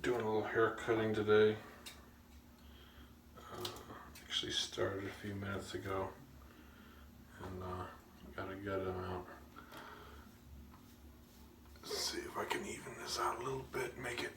Doing a little hair cutting today. Actually started a few minutes ago, and gotta get them out. Let's see if I can even this out a little bit, make it.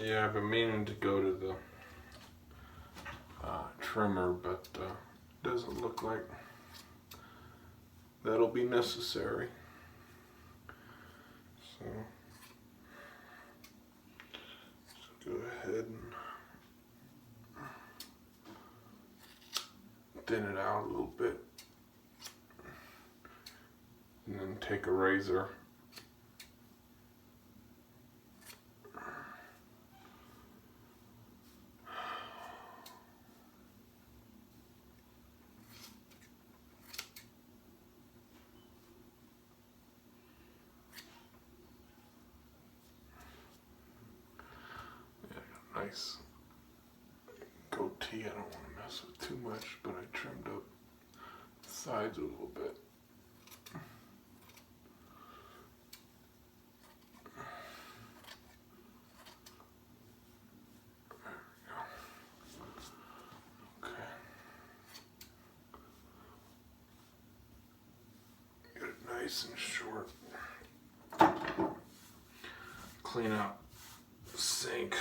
Yeah, I've been meaning to go to the trimmer, but doesn't look like that'll be necessary. So go ahead and thin it out a little bit, and then take a razor. Nice goatee. I don't want to mess with too much, but I trimmed up the sides a little bit. Okay. Get it nice and short. Clean out the sink.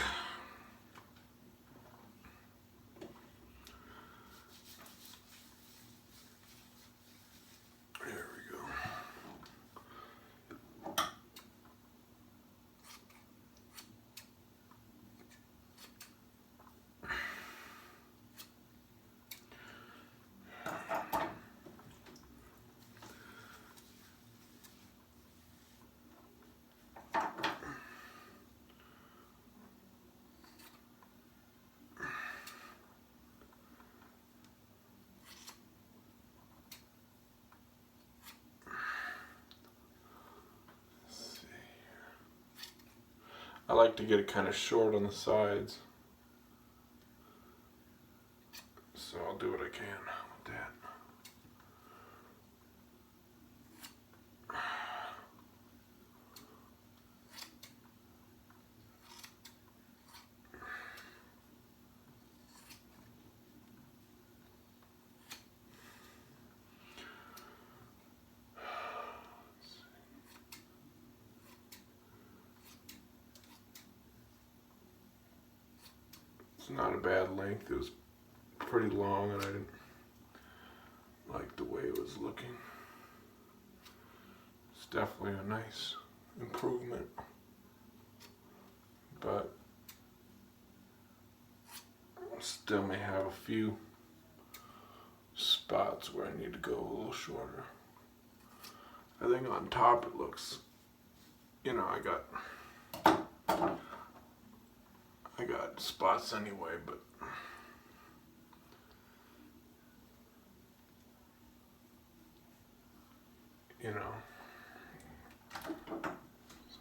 I like to get it kind of short on the sides, so I'll do what I can with that. It's not a bad length. It was pretty long, and I didn't like the way it was looking. It's definitely a nice improvement, but still may have a few spots where I need to go a little shorter. I think on top it looks, I got spots anyway, but it's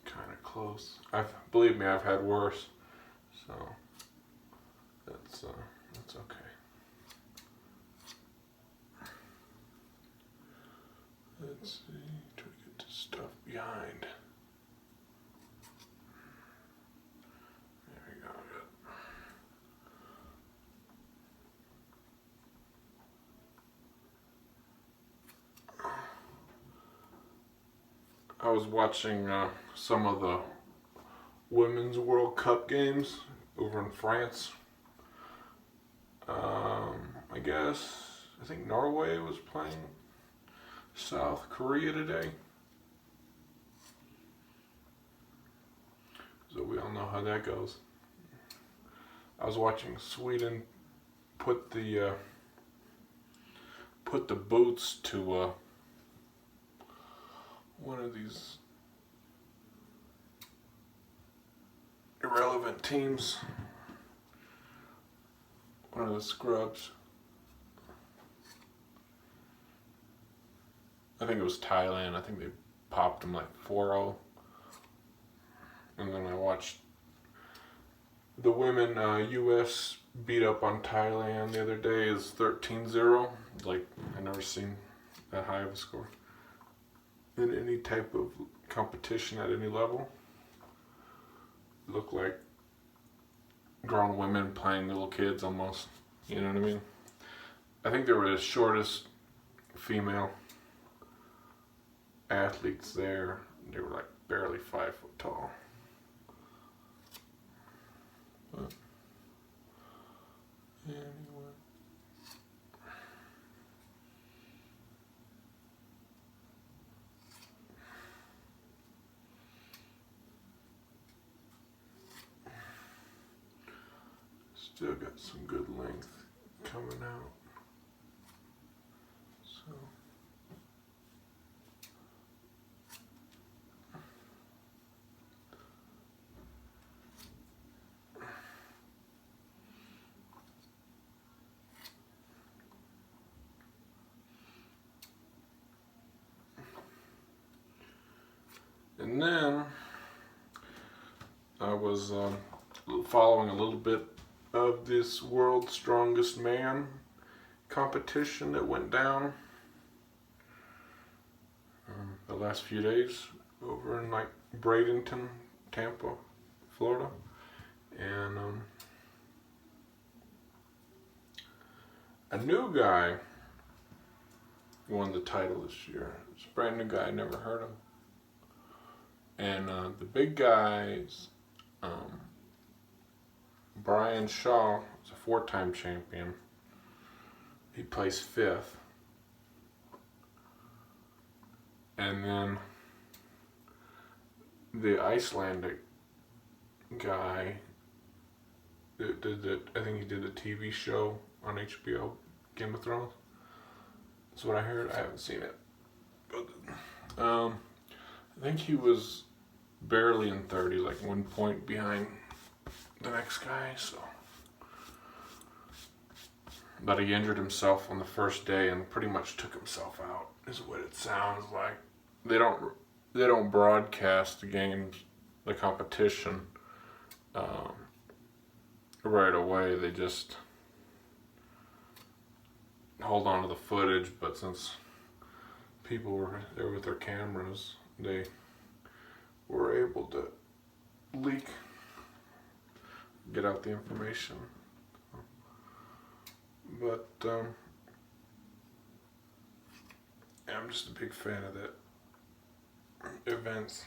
kind of close. Believe me, I've had worse, so that's okay. Let's see, try to get this stuff behind. There we go. I was watching some of the Women's World Cup games over in France. I think Norway was playing South Korea today. So we all know how that goes. I was watching Sweden put the boots to one of these irrelevant teams, one of the scrubs. I think it was Thailand. I think they popped them like 4-0. And then I watched the women U.S. beat up on Thailand the other day is 13-0. Like, I never seen that high of a score in any type of competition at any level. It looked like grown women playing little kids almost. You know what I mean? I think they were the shortest female athletes there. They were like barely 5 foot tall. But anyway. Still got some good length coming out. So and then I was following a little bit of this World's Strongest Man competition that went down the last few days over in like Bradenton, Tampa, Florida. And a new guy won the title this year. It's a brand new guy I never heard of. And the big guys, Brian Shaw is a 4-time champion. He placed 5th. And then the Icelandic guy that did I think he did a TV show on HBO, Game of Thrones. That's what I heard. I haven't seen it. But I think he was barely in 30, like 1 point behind the next guy, so. But he injured himself on the first day and pretty much took himself out, is what it sounds like. They don't broadcast the games, the competition, right away. They just hold on to the footage, but since people were there with their cameras, they were able to get out the information. But I'm just a big fan of that events.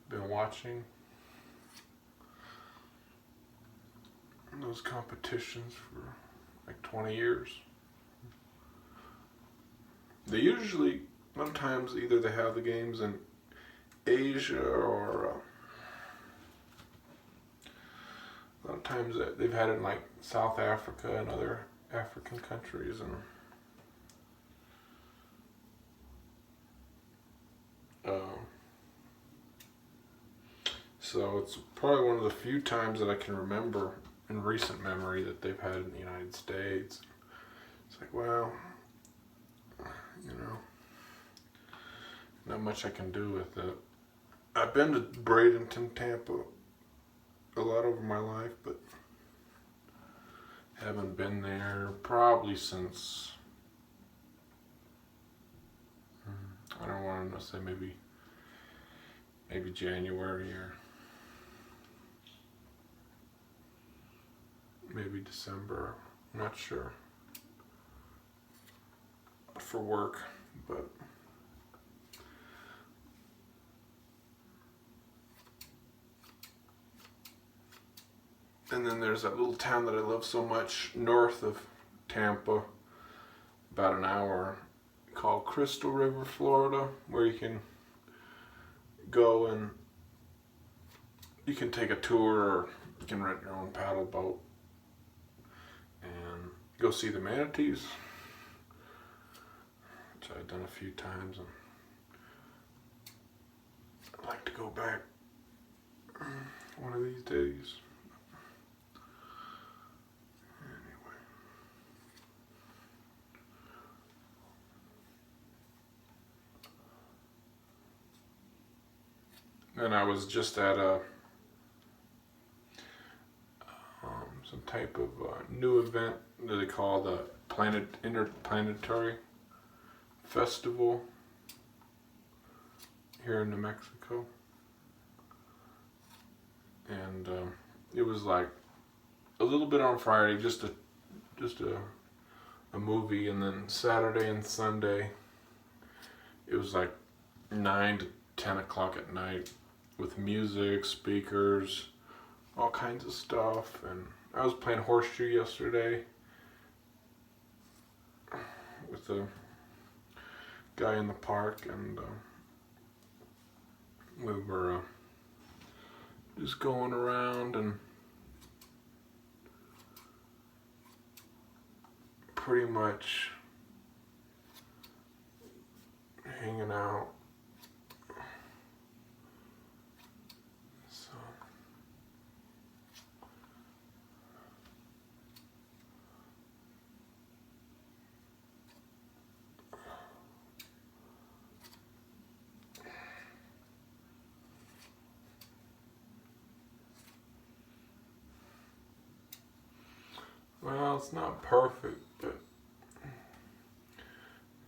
Been watching those competitions for like 20 years. They usually, sometimes either they have the games in Asia or a lot of times they've had it in like South Africa and other African countries, and so it's probably one of the few times that I can remember in recent memory that they've had in the United States. It's like, well, you know, not much I can do with it. I've been to Bradenton, Tampa a lot over my life, but haven't been there probably since, I don't want to say maybe January or maybe December. I'm not sure. For work, but and then there's that little town that I love so much north of Tampa, about an hour, called Crystal River, Florida, where you can go and you can take a tour, or you can rent your own paddle boat and go see the manatees, which I've done a few times, and I'd like to go back one of these days. Anyway. And I was just at some type of new event that they call the Interplanetary Festival here in New Mexico. And it was like a little bit on Friday, just a movie, and then Saturday and Sunday it was like 9 to 10 o'clock at night with music, speakers, all kinds of stuff. And I was playing horseshoe yesterday with a guy in the park, and we were just going around and pretty much hanging out. So well, it's not perfect, but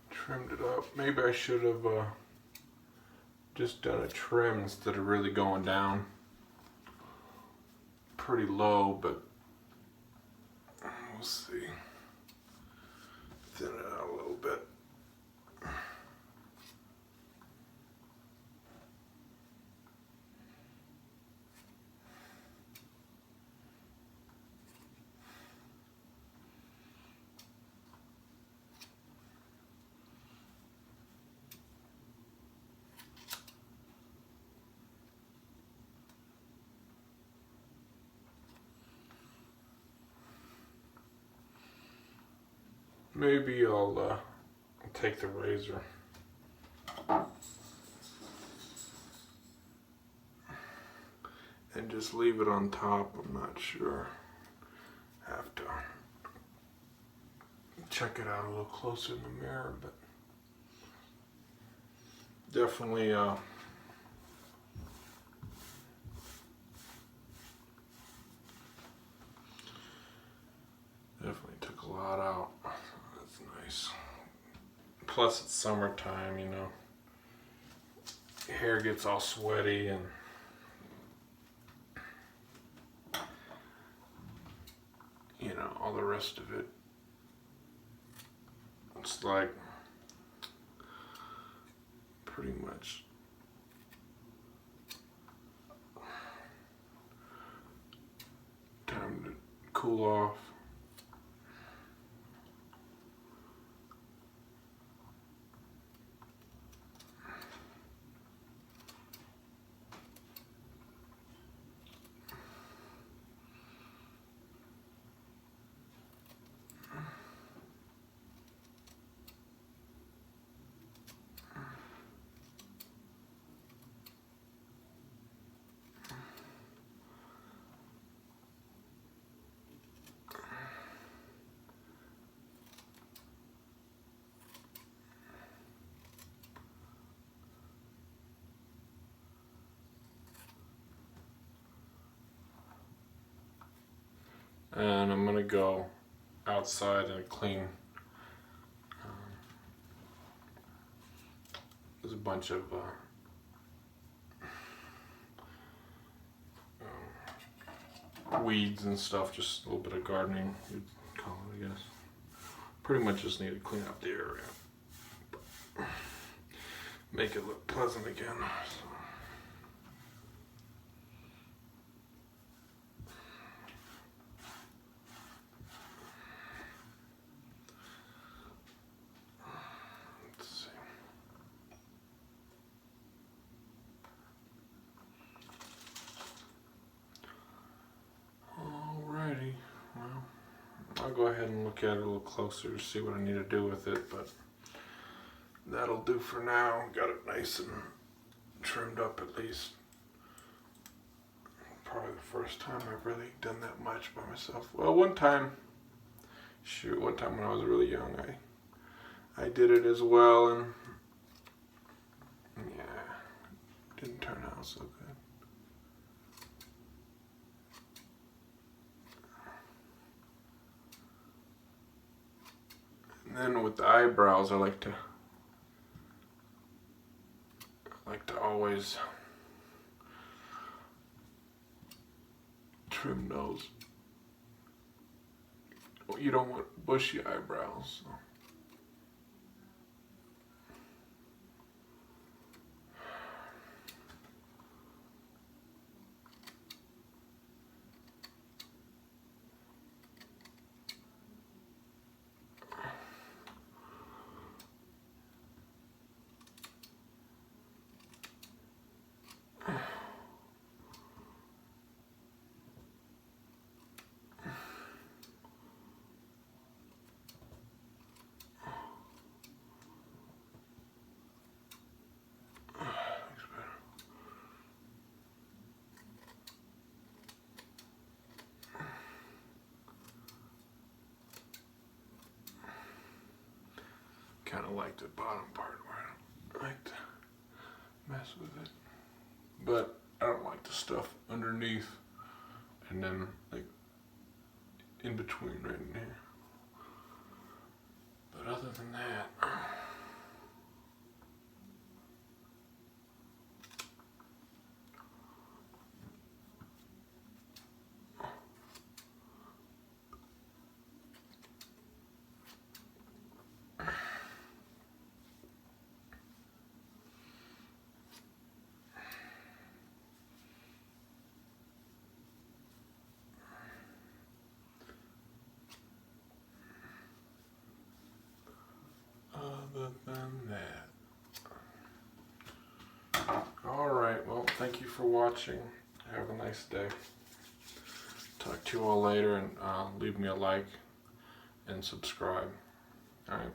trimmed it up. Maybe I should have just done a trim instead of really going down pretty low, but we'll see. Thin it out a little bit. Maybe I'll take the razor and just leave it on top. I'm not sure. Have to check it out a little closer in the mirror, but definitely took a lot out. That's nice. Plus it's summertime, you know. Hair gets all sweaty and you know, all the rest of it. It's like pretty much time to cool off. And I'm gonna go outside and clean. There's a bunch of weeds and stuff, just a little bit of gardening, you'd call it, I guess. Pretty much just need to clean up the area. Make it look pleasant again. So. I'll go ahead and look at it a little closer to see what I need to do with it, but that'll do for now. Got it nice and trimmed up at least. Probably the first time I've really done that much by myself. Well, one time when I was really young, I did it as well, and yeah, didn't turn out so good. then with the eyebrows, I like to always trim those. You don't want bushy eyebrows. So. Kind of like the bottom part where I don't like to mess with it, but I don't like the stuff underneath and then like in between right in here. But other than that, alright, well, thank you for watching. Have a nice day. Talk to you all later, and leave me a like and subscribe. Alright.